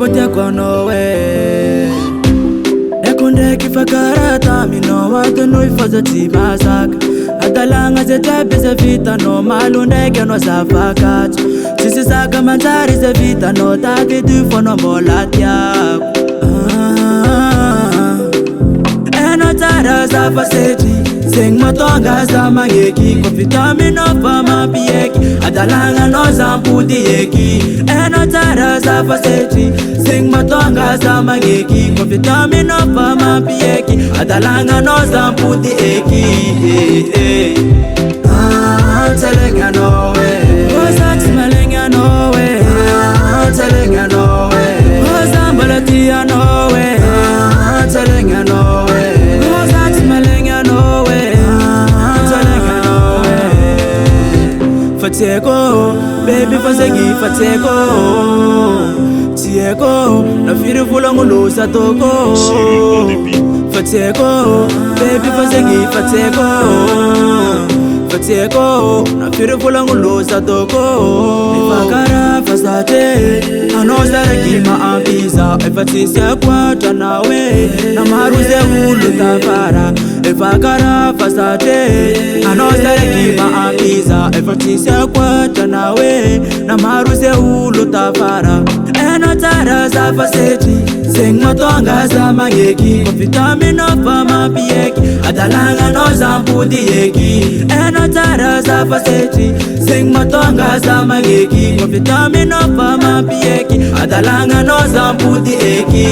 bote kono we ekunde kifakara tami no watu no ifaza timasak adalanga zetabe za vita no malunde keno zafakat sisi saka manzari za vita no tati du fono molatia eno tara za faseti sing matonga za mangeki ko vitamino fama pieki adalanga no zampudi yeki eno tara za faseti sing matonga za mangeki ko vitamino fama pieki adalanga no zampudi eki telenga no way ozat malenga no way telenga no way ozambalatia no way telenga no way ozat malenga no way telenga no way fateko baby fasegi fateko tieko na firi fulango losa toko fateko baby fasegi fateko fateko na firi fulango losa toko ifakara fasate anozara kima ambiza ifatisia kwata nawe na maruze ulu tafara ifakara fasate anozara kima ambiza ifatisia kwata nawe na maruze ulu tafara eno tara za faseti sing matonga za mangeki ko vitamino fama pieki adalanga no zampudi yeki eno tara za faseti sing matonga za mangeki ko vitamino fama pieki adalanga no zampudi eki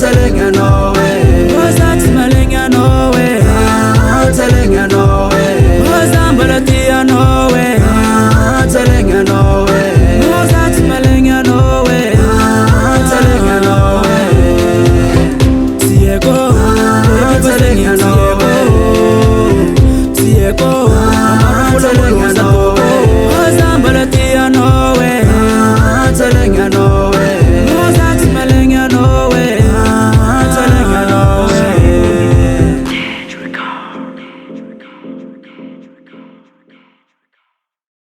telenga no way ozat malenga no way telenga no way ozambalatia no way telenga no way ozat malenga no way telenga no way tieko telenga